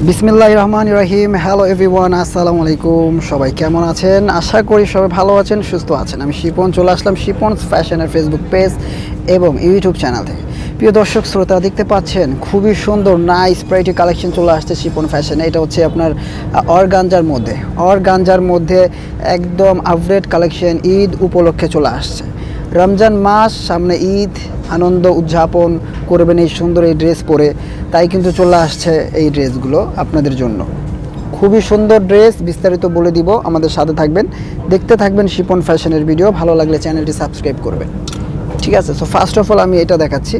বিসমিল্লাহির রহমানির রহিম। Hello everyone, আসসালামু আলাইকুম। সবাই কেমন আছেন? আশা করি সবাই ভালো আছেন, সুস্থ আছেন। আমি শিপন চলে আসলাম শিপনস ফ্যাশনের ফেসবুক পেজ এবং ইউটিউব চ্যানেল থেকে। প্রিয় দর্শক শ্রোতা, দেখতে পাচ্ছেন খুবই সুন্দর নাইস প্রাইটি কালেকশন চলে আসছে শিপন ফ্যাশনে। এটা হচ্ছে আপনার অর্গানজার মধ্যে একদম আপডেট কালেকশন ঈদ উপলক্ষে চলে আসছে। রমজান মাস সামনে, ঈদ আনন্দ উদযাপন করবেন এই সুন্দর এই ড্রেস পরে, তাই কিন্তু চলে আসছে এই ড্রেসগুলো আপনাদের জন্য। খুবই সুন্দর ড্রেস, বিস্তারিত বলে দিব, আমাদের সাথে থাকবেন, দেখতে থাকবেন শিপন ফ্যাশনের ভিডিও। ভালো লাগলে চ্যানেলটি সাবস্ক্রাইব করবেন, ঠিক আছে? সো ফার্স্ট অফ অল আমি এটা দেখাচ্ছি।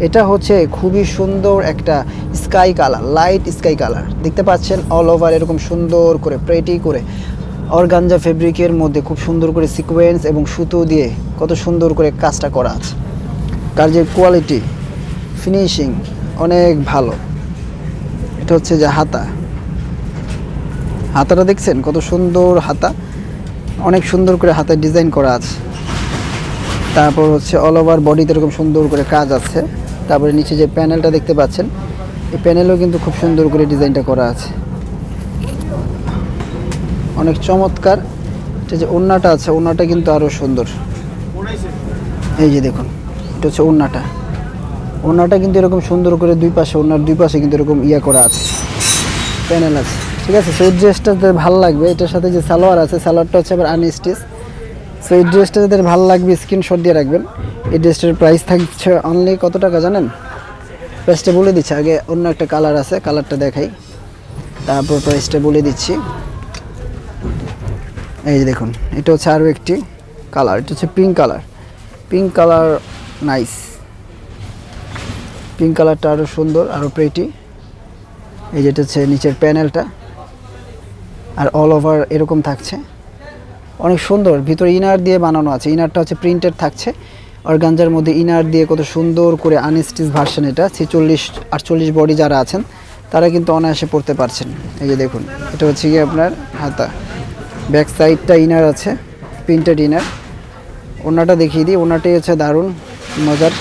এটা হচ্ছে খুবই সুন্দর একটা sky colour, light sky colour. দেখতে পাচ্ছেন অল ওভার এরকম সুন্দর করে প্রেটি করে অর্গানজা ফেব্রিকের মধ্যে খুব সুন্দর করে সিকোয়েন্স এবং সুতো দিয়ে কত সুন্দর করে কাজটা করা আছে। কাজের কোয়ালিটি, ফিনিশিং অনেক ভালো। এটা হচ্ছে যে হাতাটা দেখছেন কত সুন্দর হাতা, অনেক সুন্দর করে হাতায় ডিজাইন করা আছে। তারপর হচ্ছে অল ওভার বডিতে এরকম সুন্দর করে কাজ আছে। তারপরে নিচে যে প্যানেলটা দেখতে পাচ্ছেন, এই প্যানেলেও কিন্তু খুব সুন্দর করে ডিজাইনটা করা আছে, অনেক চমৎকার। এটা যে ওড়নাটা আছে, ওড়নাটা কিন্তু আরও সুন্দর। এই যে দেখুন, এটা হচ্ছে ওড়নাটা কিন্তু এরকম সুন্দর করে দুই পাশে, ওড়নার দুই পাশে কিন্তু এরকম করা আছে, প্যানেল আছে, ঠিক আছে? সো এই ড্রেসটা যাদের ভালো লাগবে, এটার সাথে যে সালোয়ার আছে, সালোয়ারটা হচ্ছে আবার আনস্টিচ। সো এই ড্রেসটা যাদের ভালো লাগবে স্ক্রিনশট দিয়ে রাখবেন। এই ড্রেসটার প্রাইস থাকছে অনলি কত টাকা জানেন? প্রাইসটা বলে দিচ্ছি, আগে অন্য একটা কালার আছে, কালারটা দেখাই, তারপর প্রাইসটা বলে দিচ্ছি। এই যে দেখুন, এটা হচ্ছে আরও একটি কালার, এটা হচ্ছে পিঙ্ক কালার, নাইস। পিঙ্ক কালারটা আরও সুন্দর, আরও প্রেটি। এই যেটা হচ্ছে নিচের প্যানেলটা, আর অল ওভার এরকম থাকছে, অনেক সুন্দর। ভিতরে ইনার দিয়ে বানানো আছে, ইনারটা হচ্ছে প্রিন্টেড থাকছে অর্গানজার মধ্যে, ইনার দিয়ে কত সুন্দর করে আনস্টিচ ভার্সন। এটা 46-48 বডি যারা আছেন তারা কিন্তু অনায়াসে পড়তে পারছেন। এই যে দেখুন, এটা হচ্ছে গিয়ে আপনার হাতা, ব্যাক সাইডটা ইনার আছে, প্রিন্টেড ইনার। ওড়নাটা দেখিয়ে দিই, ওড়নাটাই হচ্ছে দারুণ মজার।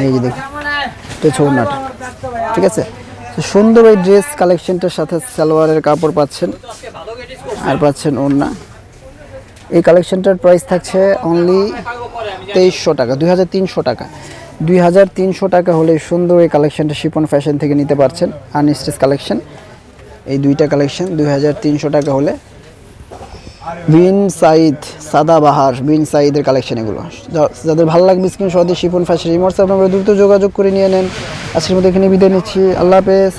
এই যে দেখুন, এটা হচ্ছে ওড়নাটা, ঠিক আছে? সুন্দর এই ড্রেস কালেকশনটার সাথে সালোয়ারের কাপড় পাচ্ছেন, আর পাচ্ছেন ওড়না। এই কালেকশনটার প্রাইস থাকছে অনলি 2300 টাকা, 2300 টাকা। 2300 টাকা হলে সুন্দর এই কালেকশনটা শিপন ফ্যাশন থেকে নিতে পারছেন। আনস্টিচ কালেকশন, এই দুইটা কালেকশন 2300 টাকা হলে। বিন সাইদ, সাদাবাহার বিন সাইদের কালেকশন এগুলো। যাদের ভালো লাগবে স্ক্রিনশট দিয়ে শিপন ফ্যাশন এই হোয়াটসঅ্যাপ নম্বরে দ্রুত যোগাযোগ করে নিয়ে নেন। আজকের মধ্যে এখানে বিদায় নিচ্ছি, আল্লাহ হাফেজ।